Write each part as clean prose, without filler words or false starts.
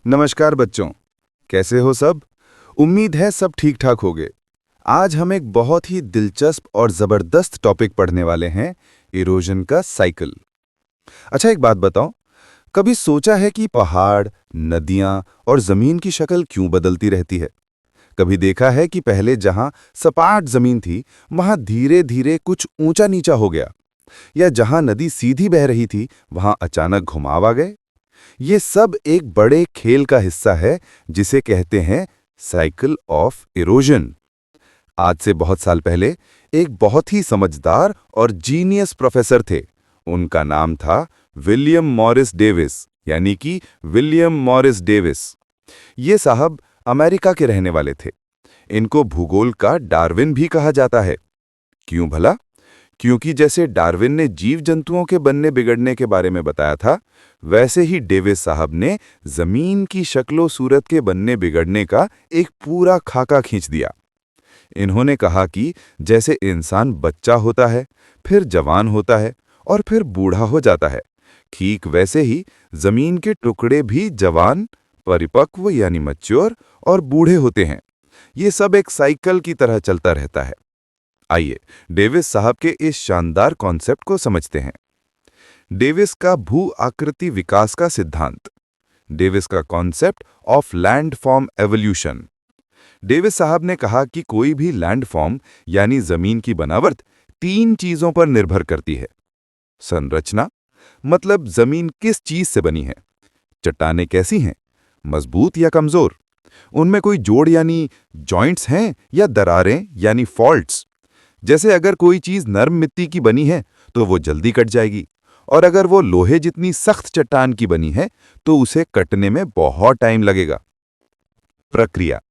नमस्कार बच्चों, कैसे हो सब? उम्मीद है सब ठीक ठाक होंगे। आज हम एक बहुत ही दिलचस्प और ज़बरदस्त टॉपिक पढ़ने वाले हैं, इरोजन का साइकिल। अच्छा एक बात बताओ, कभी सोचा है कि पहाड़, नदियाँ और ज़मीन की शक्ल क्यों बदलती रहती है? कभी देखा है कि पहले जहाँ सपाट ज़मीन थी, वहाँ धीरे-धीरे कुछ ऊंचा-नीचा हो गया? या जहाँ नदी सीधी बह रही थी, वहाँ अचानक घुमाव आ गए? ये सब एक बड़े खेल का हिस्सा है जिसे कहते हैं साइकिल ऑफ इरोजन। आज से बहुत साल पहले एक बहुत ही समझदार और जीनियस प्रोफेसर थे। उनका नाम था विलियम मॉरिस डेविस, यानी कि विलियम मॉरिस डेविस। ये साहब अमेरिका के रहने वाले थे। इनको भूगोल का डार्विन भी कहा जाता है। क्यों भला? क्योंकि जैसे डार्विन ने जीव जंतुओं के बनने बिगड़ने के बारे में बताया था, वैसे ही डेविस साहब ने जमीन की शक्लो सूरत के बनने बिगड़ने का एक पूरा खाका खींच दिया। इन्होंने कहा कि जैसे इंसान बच्चा होता है, फिर जवान होता है और फिर बूढ़ा हो जाता है, ठीक वैसे ही जमीन के टुकड़े भी जवान, परिपक्व यानी मैच्योर और बूढ़े होते हैं। ये सब एक साइकिल की तरह चलता रहता है। आइए डेविस साहब के इस शानदार कॉन्सेप्ट को समझते हैं। डेविस का भू आकृति विकास का सिद्धांत। डेविस का concept of landform evolution. Davis साहब ने कहा कि कोई भी लैंडफॉर्म यानी जमीन की बनावट 3 चीजों पर निर्भर करती है। संरचना, मतलब जमीन किस चीज से बनी है। चट्टानें कैसी हैं, मजबूत या कमजोर। उनमें कोई जोड़ यानी जॉइंट्स हैं या दरारें यानी फॉल्ट्स। जैसे अगर कोई चीज नर्म मिट्टी की बनी है तो वो जल्दी कट जाएगी, और अगर वो लोहे जितनी सख्त चट्टान की बनी है तो उसे कटने में बहुत टाइम लगेगा। प्रक्रिया,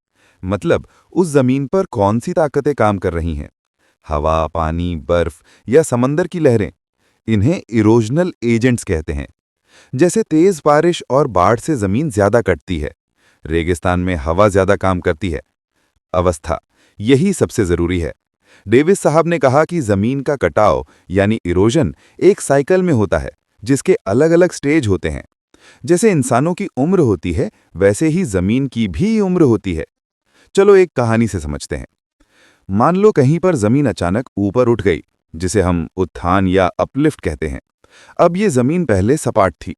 मतलब उस जमीन पर कौन सी ताकतें काम कर रही हैं। हवा, पानी, बर्फ या समंदर की लहरें। इन्हें इरोजनल एजेंट्स कहते हैं। जैसे तेज बारिश और बाढ़ से जमीन ज्यादा कटती है, रेगिस्तान में हवा ज्यादा काम करती है। अवस्था, यही सबसे जरूरी है। डेविस साहब ने कहा कि जमीन का कटाव यानी इरोजन एक साइकिल में होता है, जिसके अलग अलग स्टेज होते हैं। जैसे इंसानों की उम्र होती है, वैसे ही जमीन की भी उम्र होती है। चलो एक कहानी से समझते हैं। मान लो कहीं पर जमीन अचानक ऊपर उठ गई, जिसे हम उत्थान या अपलिफ्ट कहते हैं। अब ये जमीन पहले सपाट थी।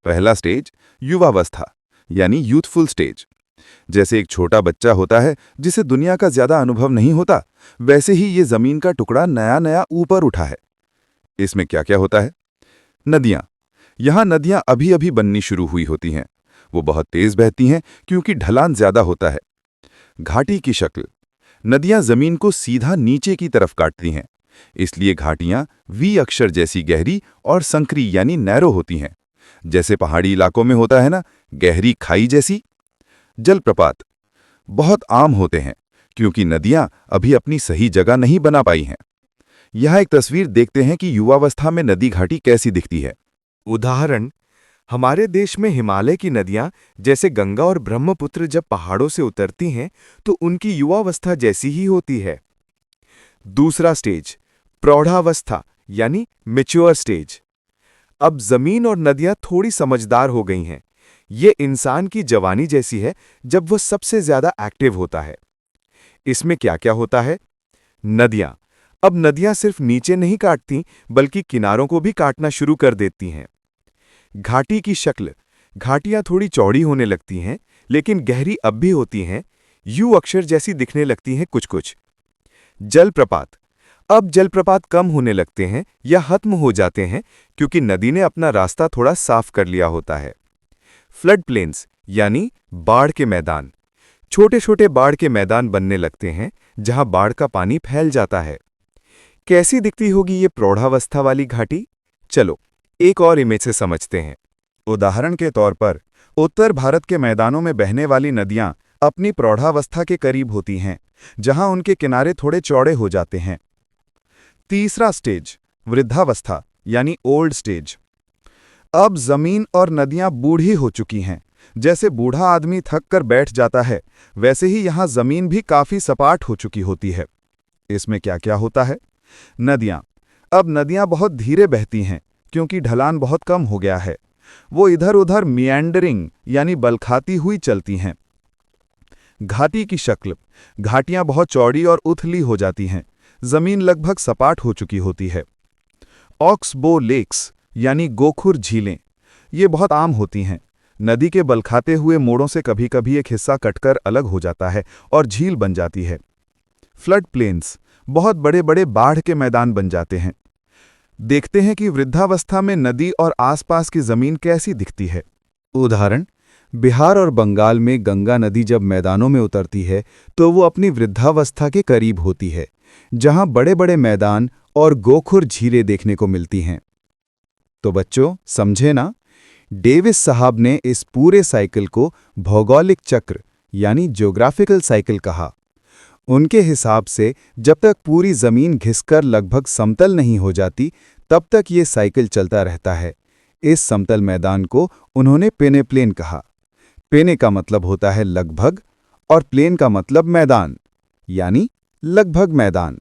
पहला स्टेज युवावस्था यानी यूथफुल स्टेज। जैसे एक छोटा बच्चा होता है जिसे दुनिया का ज्यादा अनुभव नहीं होता, वैसे ही ये जमीन का टुकड़ा नया नया ऊपर उठा है। इसमें क्या क्या होता है? नदियां। यहां नदियां अभी अभी बननी शुरू हुई होती हैं। वो बहुत तेज बहती हैं क्योंकि ढलान ज्यादा होता है। घाटी की शक्ल। नदियां जमीन को सीधा नीचे की तरफ काटती हैं, इसलिए घाटियां वी अक्षर जैसी गहरी और संकरी यानी नैरो होती हैं। जैसे पहाड़ी इलाकों में होता है ना, गहरी खाई जैसी। जलप्रपात बहुत आम होते हैं क्योंकि नदियां अभी अपनी सही जगह नहीं बना पाई हैं। यहां एक तस्वीर देखते हैं कि युवावस्था में नदी घाटी कैसी दिखती है। उदाहरण, हमारे देश में हिमालय की नदियां जैसे गंगा और ब्रह्मपुत्र जब पहाड़ों से उतरती हैं तो उनकी युवावस्था जैसी ही होती है। दूसरा स्टेज, प्रौढ़ावस्था यानी मैच्योर स्टेज। अब जमीन और नदियां थोड़ी समझदार हो गई हैं। ये इंसान की जवानी जैसी है जब वो सबसे ज्यादा एक्टिव होता है। इसमें क्या क्या होता है? नदियां। अब नदियां सिर्फ नीचे नहीं काटती बल्कि किनारों को भी काटना शुरू कर देती हैं। घाटी की शक्ल। घाटियां थोड़ी चौड़ी होने लगती हैं, लेकिन गहरी अब भी होती हैं, यू अक्षर जैसी दिखने लगती हैं कुछ कुछ। जलप्रपात। अब जलप्रपात कम होने लगते हैं या खत्म हो जाते हैं क्योंकि नदी ने अपना रास्ता थोड़ा साफ कर लिया होता है। फ्लड प्लेन्स यानी बाढ़ के मैदान। छोटे छोटे बाढ़ के मैदान बनने लगते हैं जहां बाढ़ का पानी फैल जाता है। कैसी दिखती होगी ये प्रौढ़ावस्था वाली घाटी? चलो एक और इमेज से समझते हैं। उदाहरण के तौर पर उत्तर भारत के मैदानों में बहने वाली नदियां अपनी प्रौढ़ावस्था के करीब होती हैं, जहां उनके किनारे थोड़े चौड़े हो जाते हैं। तीसरा स्टेज, वृद्धावस्था यानी ओल्ड स्टेज। अब जमीन और नदियां बूढ़ी हो चुकी हैं। जैसे बूढ़ा आदमी थक कर बैठ जाता है, वैसे ही यहां जमीन भी काफी सपाट हो चुकी होती है। इसमें क्या क्या होता है? नदियां। अब नदियां बहुत धीरे बहती हैं क्योंकि ढलान बहुत कम हो गया है। वो इधर उधर मियांडरिंग यानी बलखाती हुई चलती हैं। घाटी की शक्ल, घाटियां बहुत चौड़ी और उथली हो जाती हैं, जमीन लगभग सपाट हो चुकी होती है। ऑक्सबो लेक्स यानी गोखुर झीलें, ये बहुत आम होती हैं। नदी के बलखाते हुए मोड़ों से कभी कभी एक हिस्सा कटकर अलग हो जाता है और झील बन जाती है। फ्लड प्लेन्स, बहुत बड़े बड़े बाढ़ के मैदान बन जाते हैं। देखते हैं कि वृद्धावस्था में नदी और आसपास की जमीन कैसी दिखती है। उदाहरण, बिहार और बंगाल में गंगा नदी जब मैदानों में उतरती है तो वो अपनी वृद्धावस्था के करीब होती है, जहां बड़े बड़े मैदान और गोखुर झीलें देखने को मिलती हैं। तो बच्चों, समझे ना? डेविस साहब ने इस पूरे साइकिल को भौगोलिक चक्र यानी ज्योग्राफिकल साइकिल कहा। उनके हिसाब से जब तक पूरी जमीन घिसकर लगभग समतल नहीं हो जाती, तब तक ये साइकिल चलता रहता है। इस समतल मैदान को उन्होंने पेनेप्लेन कहा। पेने का मतलब होता है लगभग और प्लेन का मतलब मैदान, यानी लगभग मैदान।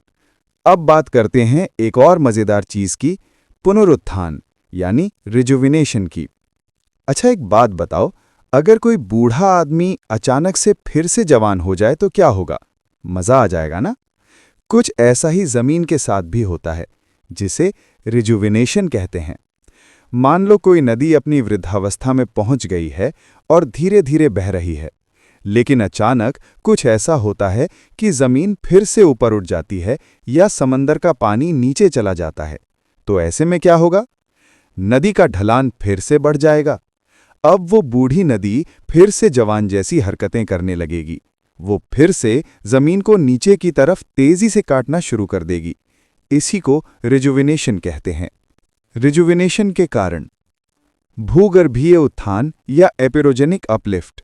अब बात करते हैं एक और मजेदार चीज की, पुनरुत्थान यानी रिजुविनेशन की। अच्छा, एक बात बताओ, अगर कोई बूढ़ा आदमी अचानक से फिर से जवान हो जाए तो क्या होगा? मजा आ जाएगा ना? कुछ ऐसा ही जमीन के साथ भी होता है, जिसे रिजुविनेशन कहते हैं। मान लो कोई नदी अपनी वृद्धावस्था में पहुंच गई है और धीरे धीरे बह रही है, लेकिन अचानक कुछ ऐसा होता है कि जमीन फिर से ऊपर उठ जाती है या समंदर का पानी नीचे चला जाता है। तो ऐसे में क्या होगा? नदी का ढलान फिर से बढ़ जाएगा। अब वो बूढ़ी नदी फिर से जवान जैसी हरकतें करने लगेगी। वो फिर से जमीन को नीचे की तरफ तेजी से काटना शुरू कर देगी। इसी को रिजुविनेशन कहते हैं। रिजुविनेशन के कारण भूगर्भीय उत्थान या एपिरोजेनिक अपलिफ्ट।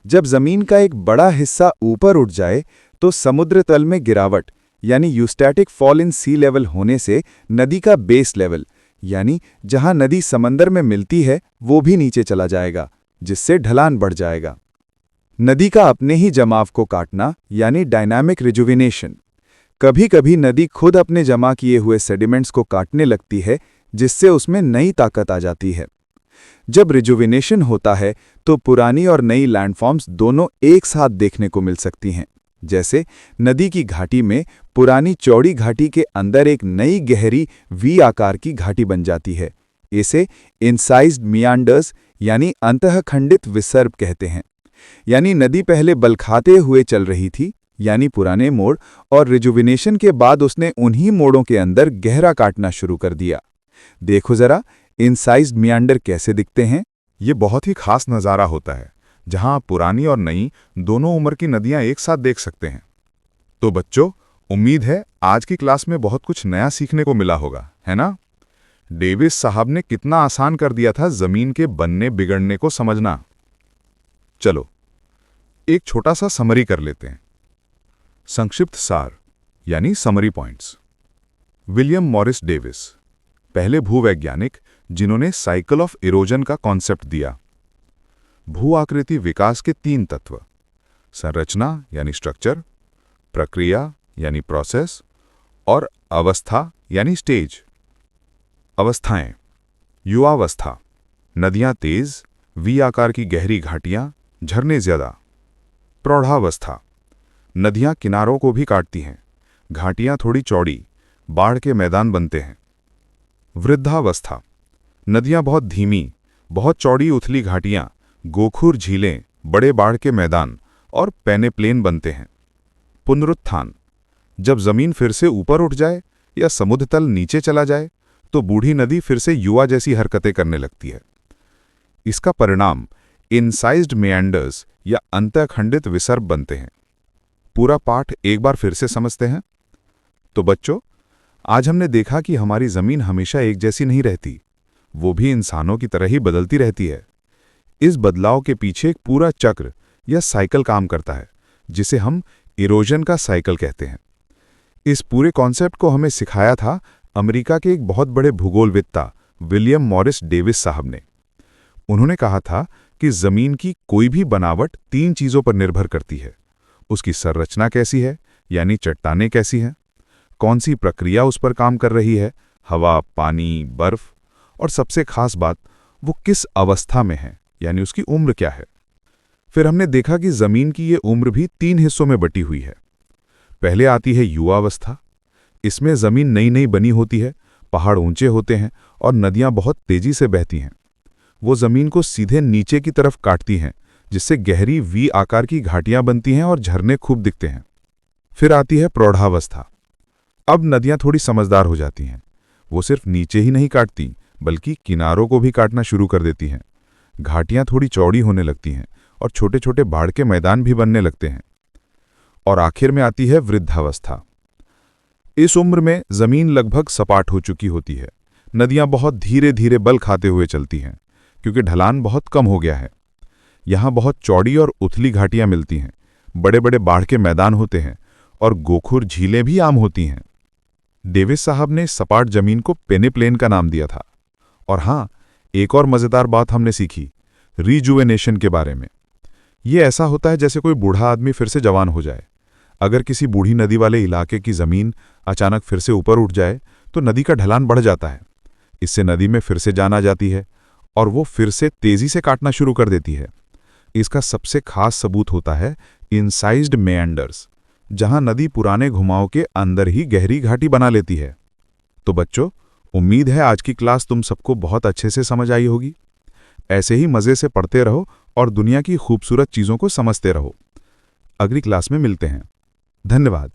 जब जमीन का एक बड़ा हिस्सा ऊपर उठ जाए तो समुद्र तल में गिरावट यानी यूस्टैटिक फॉल इन सी लेवल होने से नदी का बेस लेवल यानी जहां नदी समंदर में मिलती है वो भी नीचे चला जाएगा, जिससे ढलान बढ़ जाएगा। नदी का अपने ही जमाव को काटना यानी डायनामिक रिजुविनेशन। कभी कभी नदी खुद अपने जमा किए हुए सेडिमेंट्स को काटने लगती है, जिससे उसमें नई ताकत आ जाती है। जब रिजुविनेशन होता है तो पुरानी और नई लैंडफॉर्म्स दोनों एक साथ देखने को मिल सकती हैं। जैसे नदी की घाटी में पुरानी चौड़ी घाटी के अंदर एक नई गहरी वी आकार की घाटी बन जाती है। इसे इंसाइज्ड मियांडर्स यानी अंतःखंडित विसर्ग कहते हैं। यानी नदी पहले बलखाते हुए चल रही थी, यानी पुराने मोड़, और रिजुविनेशन के बाद उसने उन्हीं मोड़ों के अंदर गहरा काटना शुरू कर दिया। देखो जरा, इंसाइज्ड मियांडर कैसे दिखते हैं। ये बहुत ही खास नज़ारा होता है, जहां आप पुरानी और नई दोनों उम्र की नदियां एक साथ देख सकते हैं। तो बच्चों, उम्मीद है आज की क्लास में बहुत कुछ नया सीखने को मिला होगा, है ना? डेविस साहब ने कितना आसान कर दिया था जमीन के बनने बिगड़ने को समझना। चलो एक छोटा सा समरी कर लेते हैं। संक्षिप्त सार यानी summary points. William Morris Davis, पहले भूवैज्ञानिक जिन्होंने साइकिल ऑफ इरोजन का कॉन्सेप्ट दिया। भू आकृति विकास के 3 तत्व: संरचना यानी स्ट्रक्चर, प्रक्रिया यानी प्रोसेस, और अवस्था यानी स्टेज। अवस्थाएं: युवावस्था, नदियां तेज, वी आकार की गहरी घाटियां, झरने ज्यादा। प्रौढ़ावस्था, नदियां किनारों को भी काटती हैं, घाटियां थोड़ी चौड़ी, बाढ़ के मैदान बनते हैं। वृद्धावस्था, नदियां बहुत धीमी, बहुत चौड़ी उथली घाटियां, गोखुर झीलें, बड़े बाढ़ के मैदान और पेनेप्लेन बनते हैं। पुनरुत्थान, जब जमीन फिर से ऊपर उठ जाए या समुद्र तल नीचे चला जाए तो बूढ़ी नदी फिर से युवा जैसी हरकतें करने लगती है। इसका परिणाम इनसाइज्ड मेएंडर्स या अंतःखंडित विसर्ग बनते हैं। पूरा पाठ एक बार फिर से समझते हैं। तो बच्चों, आज हमने देखा कि हमारी जमीन हमेशा एक जैसी नहीं रहती, वो भी इंसानों की तरह ही बदलती रहती है। इस बदलाव के पीछे एक पूरा चक्र या साइकिल काम करता है, जिसे हम इरोजन का साइकिल कहते हैं। इस पूरे कॉन्सेप्ट को हमें सिखाया था अमेरिका के एक बहुत बड़े भूगोलविद्ता विलियम मॉरिस डेविस साहब ने। उन्होंने कहा था कि जमीन की कोई भी बनावट 3 चीजों पर निर्भर करती है। उसकी संरचना कैसी है, यानी चट्टानें कैसी हैं, कौन सी प्रक्रिया उस पर काम कर रही है, हवा, पानी, बर्फ, और सबसे खास बात, वो किस अवस्था में है, यानी उसकी उम्र क्या है। फिर हमने देखा कि जमीन की ये उम्र भी 3 हिस्सों में बटी हुई है। पहले आती है युवावस्था। इसमें जमीन नई नई बनी होती है, पहाड़ ऊंचे होते हैं और नदियां बहुत तेजी से बहती हैं। वो जमीन को सीधे नीचे की तरफ काटती हैं, जिससे गहरी वी आकार की घाटियां बनती हैं और झरने खूब दिखते हैं। फिर आती है प्रौढ़ावस्था। अब नदियां थोड़ी समझदार हो जाती हैं। वो सिर्फ नीचे ही नहीं काटती, बल्कि किनारों को भी काटना शुरू कर देती हैं। घाटियां थोड़ी चौड़ी होने लगती हैं और छोटे छोटे बाढ़ के मैदान भी बनने लगते हैं। और आखिर में आती है वृद्धावस्था। इस उम्र में जमीन लगभग सपाट हो चुकी होती है। नदियां बहुत धीरे धीरे बल खाते हुए चलती हैं, क्योंकि ढलान बहुत कम हो गया है। यहां बहुत चौड़ी और उथली घाटियां मिलती हैं, बड़े बड़े बाढ़ के मैदान होते हैं और गोखुर झीलें भी आम होती हैं। डेविस साहब ने सपाट जमीन को पेनेप्लेन का नाम दिया था। और हां, एक और मजेदार बात हमने सीखी, रिजुवेनेशन के बारे में। ये ऐसा होता है जैसे कोई बूढ़ा आदमी फिर से जवान हो जाए। अगर किसी बूढ़ी नदी वाले इलाके की जमीन अचानक फिर से ऊपर उठ जाए तो नदी का ढलान बढ़ जाता है। इससे नदी में फिर से जान आ जाती है और वो फिर से तेजी से काटना शुरू कर देती है। इसका सबसे खास सबूत होता है इंसाइज्ड मेएंडर्स, जहां नदी पुराने घुमाव के अंदर ही गहरी घाटी बना लेती है। तो बच्चों, उम्मीद है आज की क्लास तुम सबको बहुत अच्छे से समझ आई होगी। ऐसे ही मजे से पढ़ते रहो और दुनिया की खूबसूरत चीजों को समझते रहो। अगली क्लास में मिलते हैं। धन्यवाद।